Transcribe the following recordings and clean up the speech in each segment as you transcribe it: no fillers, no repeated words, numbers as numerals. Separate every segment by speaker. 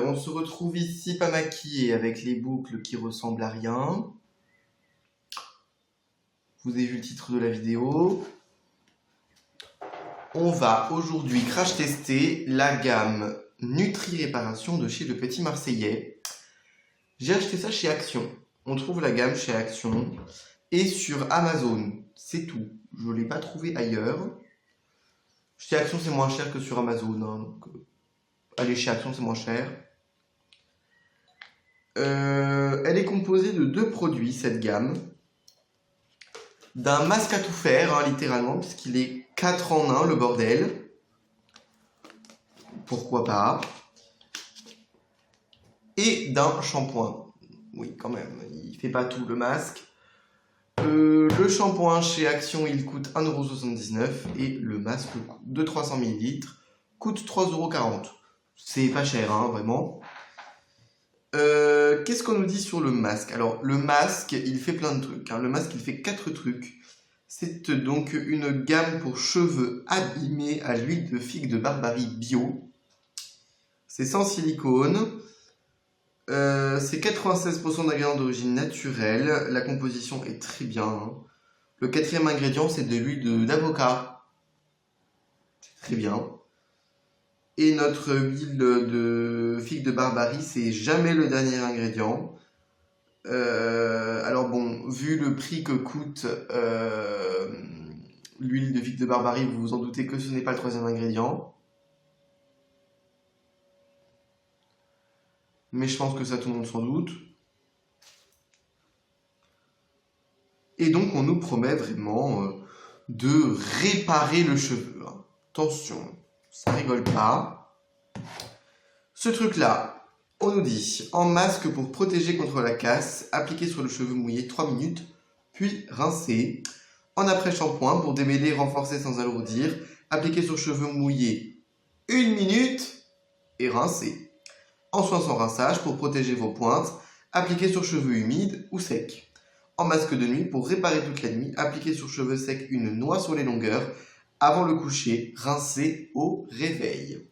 Speaker 1: on se retrouve ici pas maquillé avec les boucles qui ressemblent à rien. Vous avez vu le titre de la vidéo. On va aujourd'hui crash tester la gamme Nutri Réparation de chez Le Petit Marseillais. J'ai acheté ça chez Action. On trouve la gamme chez Action et sur Amazon. C'est tout. Je ne l'ai pas trouvé ailleurs. Chez Action, c'est moins cher que sur Amazon. Donc, allez chez Action, c'est moins cher. Elle est composée de 2 produits, cette gamme. D'un masque à tout faire, littéralement, puisqu'il est 4 en 1, le bordel. Pourquoi pas. Et d'un shampoing. Oui, quand même, il fait pas tout, le masque. Le shampoing chez Action, il coûte 1,79 € et le masque de 300 ml coûte 3,40 €. C'est pas cher, vraiment. Qu'est-ce qu'on nous dit sur le masque? Alors, le masque, il fait plein de trucs. Le masque, il fait 4 trucs. C'est donc une gamme pour cheveux abîmés à l'huile de figue de Barbarie bio. C'est sans silicone. C'est 96% d'ingrédients d'origine naturelle. La composition est très bien. Le 4e ingrédient, c'est de l'huile d'avocat. C'est très bien. Et notre huile de figue de Barbarie, c'est jamais le dernier ingrédient. Alors bon, vu le prix que coûte l'huile de figue de Barbarie, vous vous en doutez que ce n'est pas le 3e ingrédient. Mais je pense que ça, tout le monde s'en doute. Et donc, on nous promet vraiment de réparer le cheveu. Attention, ça rigole pas. Ce truc-là, on nous dit, en masque pour protéger contre la casse, appliqué sur le cheveu mouillé 3 minutes, puis rincé. En après-shampoing pour démêler, renforcer sans alourdir, appliqué sur cheveux mouillés 1 minute et rincé. En soin sans rinçage pour protéger vos pointes, appliqué sur cheveux humides ou secs. En masque de nuit pour réparer toute la nuit, appliqué sur cheveux secs une noix sur les longueurs, avant le coucher, rincé au réveil.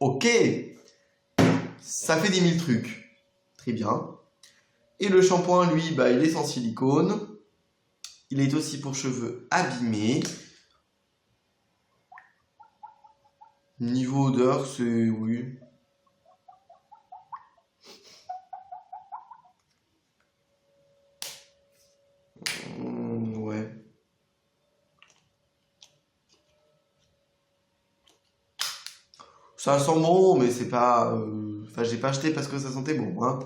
Speaker 1: Ok, ça fait 10 000 trucs. Très bien. Et le shampoing, lui, il est sans silicone. Il est aussi pour cheveux abîmés. Niveau odeur, c'est... oui. Ouais. Ça sent bon, mais c'est pas... Enfin, j'ai pas acheté parce que ça sentait bon,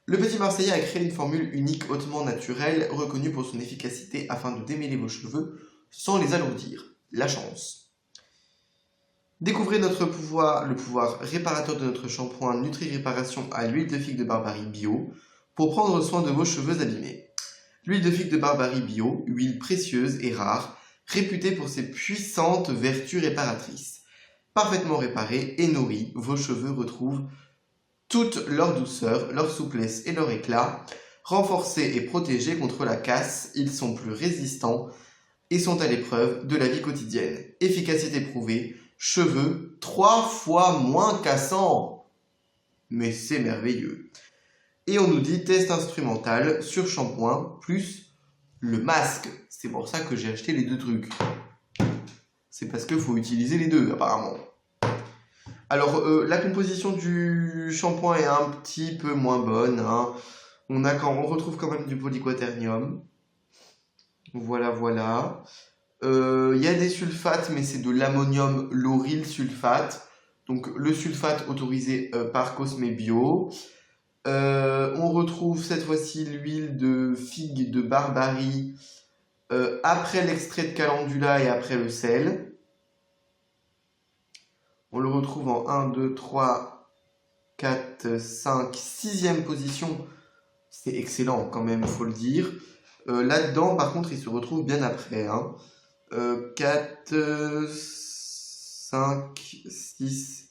Speaker 1: Le Petit Marseillais a créé une formule unique hautement naturelle, reconnue pour son efficacité afin de démêler vos cheveux sans les alourdir. La chance. Découvrez le pouvoir réparateur de notre shampoing Nutri Réparation à l'huile de figue de Barbarie bio pour prendre soin de vos cheveux abîmés. L'huile de figue de Barbarie bio, huile précieuse et rare, réputée pour ses puissantes vertus réparatrices. Parfaitement réparés et nourris, vos cheveux retrouvent toute leur douceur, leur souplesse et leur éclat. Renforcés et protégés contre la casse, ils sont plus résistants et sont à l'épreuve de la vie quotidienne. Efficacité prouvée, cheveux 3 fois moins cassants. Mais c'est merveilleux. Et on nous dit test instrumental sur shampoing plus le masque. C'est pour ça que j'ai acheté les 2 trucs. C'est parce qu'il faut utiliser les 2 apparemment. Alors, la composition du shampoing est un petit peu moins bonne. On retrouve quand même du polyquaternium. Voilà. Il y a des sulfates, mais c'est de l'ammonium lauryl sulfate. Donc, le sulfate autorisé par Cosme Bio. On retrouve cette fois-ci l'huile de figue de Barbarie après l'extrait de calendula et après le sel. On le retrouve en 1, 2, 3, 4, 5, 6e position. C'est excellent quand même, il faut le dire. Là-dedans, par contre, il se retrouve bien après. 4, 5, 6.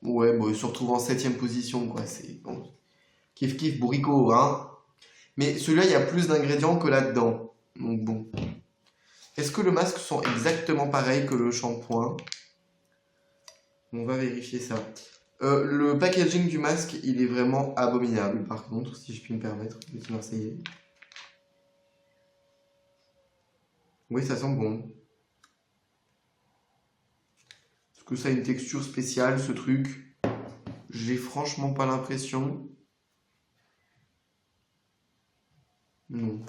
Speaker 1: Ouais, bon, il se retrouve en 7e position, quoi. C'est bon. Kiff, bourricot, Mais celui-là, il y a plus d'ingrédients que là-dedans. Donc bon. Est-ce que le masque sont exactement pareil que le shampoing? On va vérifier ça. Le packaging du masque, il est vraiment abominable, par contre, si je puis me permettre, le petit Marseillais. Oui, ça sent bon. Est-ce que ça a une texture spéciale, ce truc? J'ai franchement pas l'impression. Non.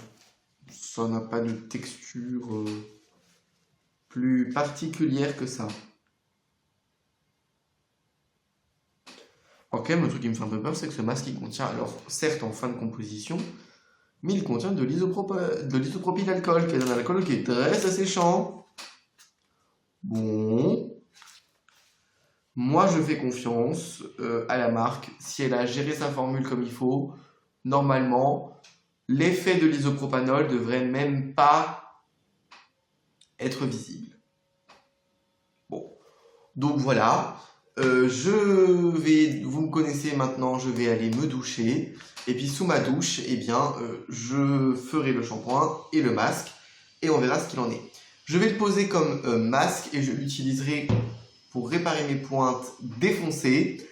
Speaker 1: Ça n'a pas de texture plus particulière que ça. Alors quand même, le truc qui me fait un peu peur, c'est que ce masque, il contient, alors certes en fin de composition, mais il contient de l'isopropylalcool, qui est un alcool qui est très asséchant. Bon. Moi, je fais confiance à la marque. Si elle a géré sa formule comme il faut, normalement, l'effet de l'isopropanol devrait même pas être visible. Bon. Donc voilà. Vous me connaissez maintenant, je vais aller me doucher. Et puis sous ma douche, eh bien, je ferai le shampoing et le masque. Et on verra ce qu'il en est. Je vais le poser comme masque et je l'utiliserai pour réparer mes pointes défoncées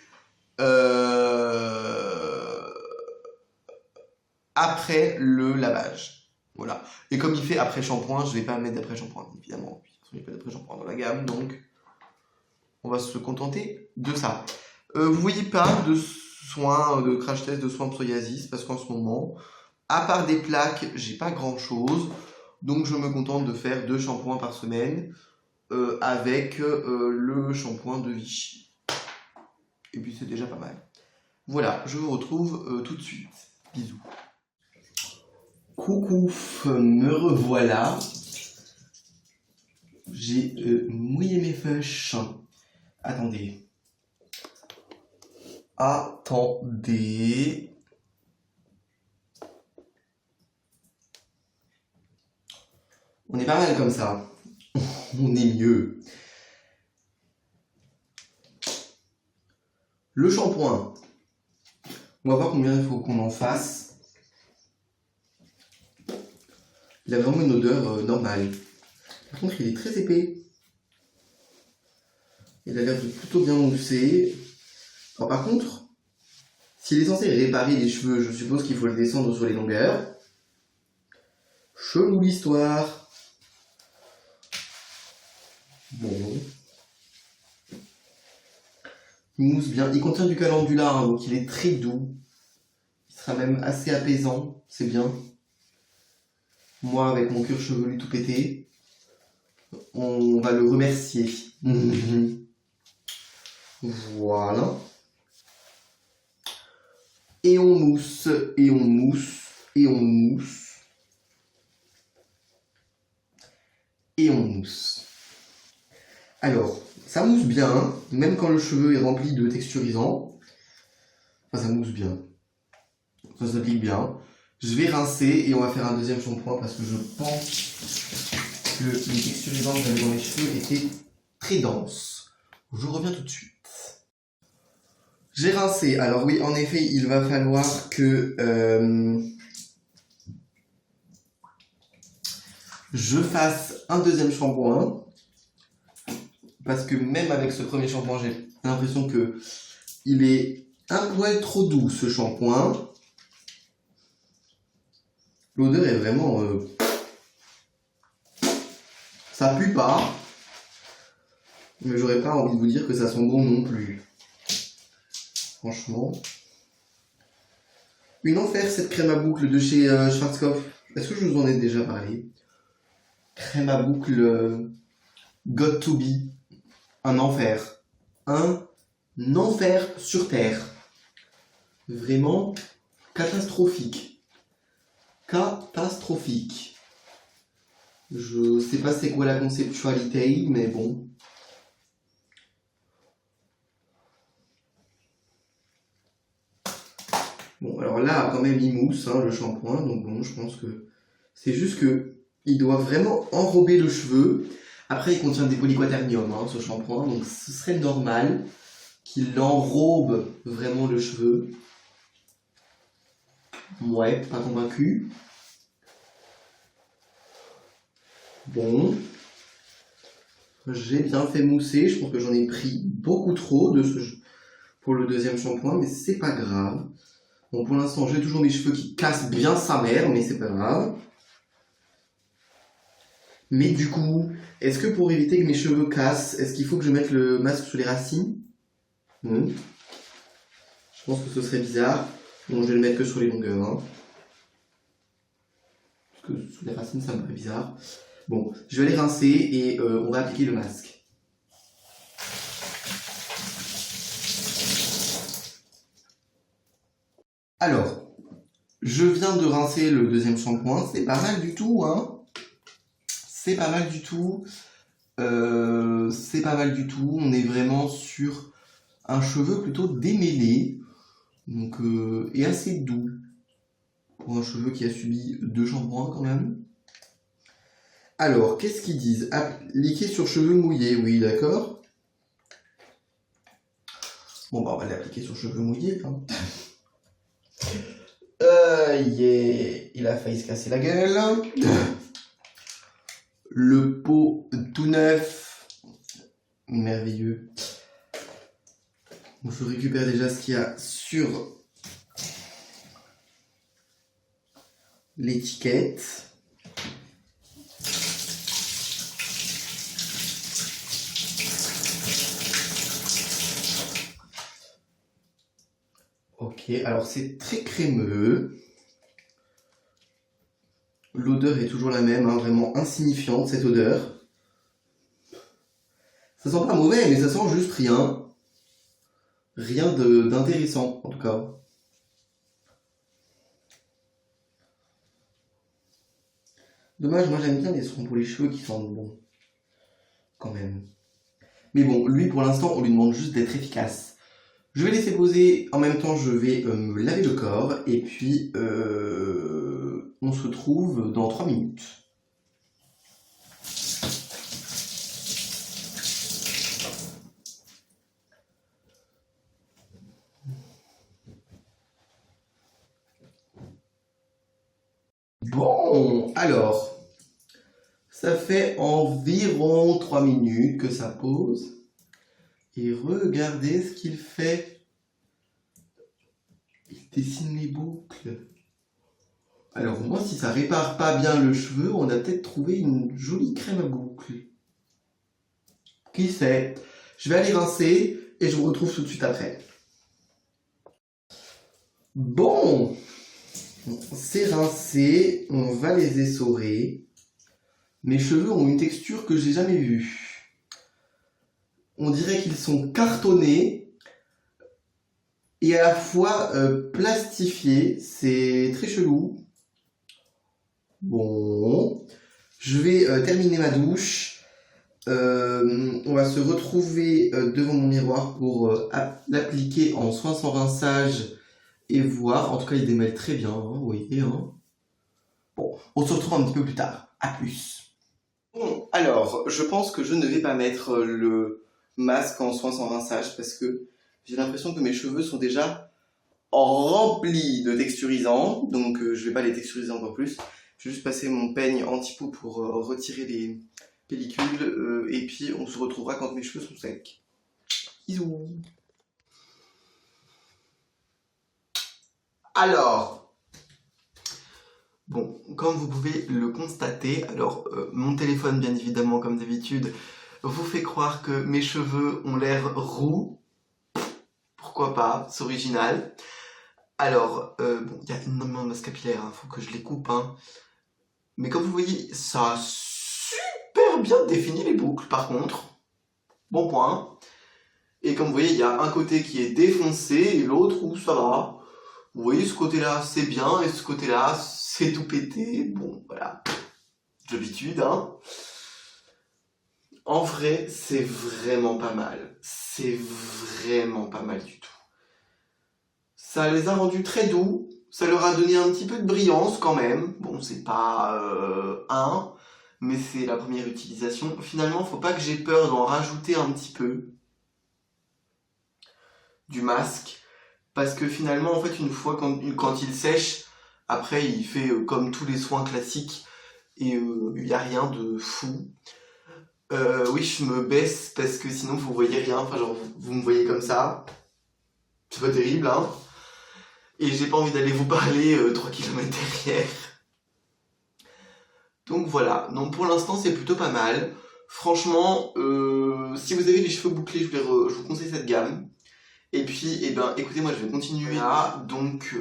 Speaker 1: après le lavage. Voilà. Et comme il fait après shampoing, je ne vais pas mettre d'après shampoing, évidemment. Il n'y a pas d'après shampoing dans la gamme, donc on va se contenter de ça. Vous voyez pas de soins, de crash test de soins psoriasis, parce qu'en ce moment, à part des plaques, j'ai pas grand chose. Donc je me contente de faire 2 shampoings par semaine avec le shampoing de Vichy. Et puis c'est déjà pas mal. Voilà, je vous retrouve tout de suite. Bisous. Coucou, me revoilà. J'ai mouillé mes feuilles. Attendez. Attendez. On est pas mal comme ça. On est mieux. Le shampoing. On va voir combien il faut qu'on en fasse. Il a vraiment une odeur normale. Par contre, il est très épais. Il a l'air de plutôt bien mousser. Alors, par contre, s'il est censé réparer les cheveux, je suppose qu'il faut le descendre sur les longueurs. Chelou l'histoire. Bon. Il mousse bien. Il contient du calendula, hein, donc il est très doux. Il sera même assez apaisant. C'est bien. Moi, avec mon cuir chevelu tout pété, on va le remercier. Voilà. Et on mousse, et on mousse, et on mousse. Et on mousse. Alors, ça mousse bien, même quand le cheveu est rempli de texturisant. Enfin, ça mousse bien. Ça s'applique bien. Je vais rincer et on va faire un deuxième shampoing parce que je pense que les texturisants que j'avais dans les cheveux étaient très denses. Je reviens tout de suite. J'ai rincé. Alors oui, en effet, il va falloir que je fasse un deuxième shampoing. Parce que même avec ce premier shampoing, j'ai l'impression que il est un poil trop doux, ce shampoing. L'odeur est vraiment... Ça pue pas. Mais j'aurais pas envie de vous dire que ça sent bon non plus. Franchement. Une enfer, cette crème à boucle de chez Schwarzkopf. Est-ce que je vous en ai déjà parlé? Crème à boucle Got to be. Un enfer. Un enfer sur Terre. Vraiment catastrophique. Catastrophique. Je sais pas c'est quoi la conceptualité, mais bon. Bon, alors là, quand même, il mousse, hein, le shampoing. Donc bon, je pense que c'est juste que il doit vraiment enrober le cheveu. Après, il contient des polyquaternium, hein, ce shampoing. Donc ce serait normal qu'il enrobe vraiment le cheveu. Ouais, pas convaincu. Bon. J'ai bien fait mousser, je pense que j'en ai pris beaucoup trop pour le deuxième shampoing, mais c'est pas grave. Bon, pour l'instant, j'ai toujours mes cheveux qui cassent bien sa mère, mais c'est pas grave. Mais du coup, est-ce que pour éviter que mes cheveux cassent, est-ce qu'il faut que je mette le masque sous les racines? Je pense que ce serait bizarre. Bon, je vais le mettre que sur les longueurs. Hein. Parce que sous les racines, ça me paraît bizarre. Bon, je vais les rincer et on va appliquer le masque. Alors, je viens de rincer le deuxième shampoing. C'est pas mal du tout, hein. C'est pas mal du tout. C'est pas mal du tout. On est vraiment sur un cheveu plutôt démêlé. Donc, et assez doux. Pour un cheveu qui a subi 2 shampoings quand même. Alors, qu'est-ce qu'ils disent? Appliquer sur cheveux mouillés, oui, d'accord. Bon, bah, on va l'appliquer sur cheveux mouillés. Hein. Yeah. Il a failli se casser la gueule. Le pot tout neuf. Merveilleux. Bon, je récupère déjà ce qu'il y a sur l'étiquette. Ok, alors c'est très crémeux. L'odeur est toujours la même, hein, vraiment insignifiante cette odeur. Ça sent pas mauvais, mais ça sent juste rien. Rien d'intéressant, en tout cas. Dommage, moi j'aime bien les sons pour les cheveux qui sentent bon. Quand même. Mais bon, lui pour l'instant, on lui demande juste d'être efficace. Je vais laisser poser, en même temps je vais me laver le corps, et puis on se retrouve dans 3 minutes. Bon, alors, ça fait environ 3 minutes que ça pose. Et regardez ce qu'il fait. Il dessine les boucles. Alors moi, si ça répare pas bien le cheveu, on a peut-être trouvé une jolie crème à boucles. Qui sait? Je vais aller rincer et je vous retrouve tout de suite après. Bon, c'est rincé, on va les essorer. Mes cheveux ont une texture que j'ai jamais vue. On dirait qu'ils sont cartonnés et à la fois plastifiés. C'est très chelou. Bon, je vais terminer ma douche. On va se retrouver devant mon miroir pour l'appliquer en soin sans rinçage et voir. En tout cas, il démêle très bien, hein, vous voyez. Hein. Bon, on se retrouve un petit peu plus tard. À plus. Bon, alors, je pense que je ne vais pas mettre le masque en soin sans rinçage parce que j'ai l'impression que mes cheveux sont déjà remplis de texturisants. Donc, je vais pas les texturiser encore plus. Je vais juste passer mon peigne anti-poux pour retirer les pellicules et puis on se retrouvera quand mes cheveux sont secs. Bisous. Alors, bon, comme vous pouvez le constater, alors mon téléphone bien évidemment comme d'habitude vous fait croire que mes cheveux ont l'air roux. Pourquoi pas, c'est original. Alors, bon, il y a énormément de masse capillaire, hein, faut que je les coupe, hein. Mais comme vous voyez, ça a super bien défini les boucles par contre. Bon point. Et comme vous voyez, il y a un côté qui est défoncé et l'autre où ça va. Vous voyez, ce côté-là, c'est bien et ce côté-là, c'est tout pété. Bon, voilà. D'habitude, hein. En vrai, c'est vraiment pas mal. C'est vraiment pas mal du tout. Ça les a rendus très doux. Ça leur a donné un petit peu de brillance quand même. Bon, c'est pas mais c'est la première utilisation. Finalement, faut pas que j'ai peur d'en rajouter un petit peu du masque. Parce que finalement, en fait, une fois quand il sèche, après, il fait comme tous les soins classiques. Et il n'y a rien de fou. Oui, je me baisse parce que sinon vous voyez rien. Enfin, genre, vous me voyez comme ça. C'est pas terrible, hein. Et j'ai pas envie d'aller vous parler 3 km derrière. Donc voilà. Donc pour l'instant, c'est plutôt pas mal. Franchement, si vous avez les cheveux bouclés, je vous conseille cette gamme. Et puis, eh ben, écoutez, moi je vais continuer là. Donc,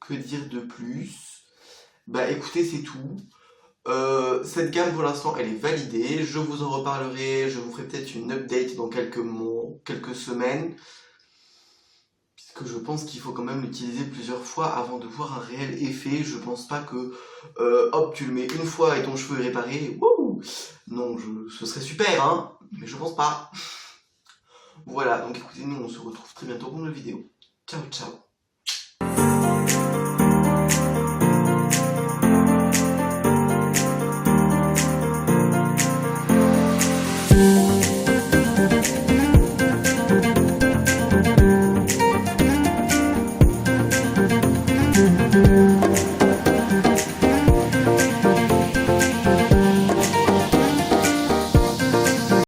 Speaker 1: que dire de plus? Bah écoutez, c'est tout. Cette gamme pour l'instant elle est validée, je vous en reparlerai, je vous ferai peut-être une update dans quelques mois, quelques semaines, puisque je pense qu'il faut quand même l'utiliser plusieurs fois avant de voir un réel effet. Je pense pas que hop tu le mets une fois et ton cheveu est réparé, wouh. Non, ce serait super hein, mais je pense pas. Voilà, donc écoutez, nous on se retrouve très bientôt pour une nouvelle vidéo. Ciao ciao.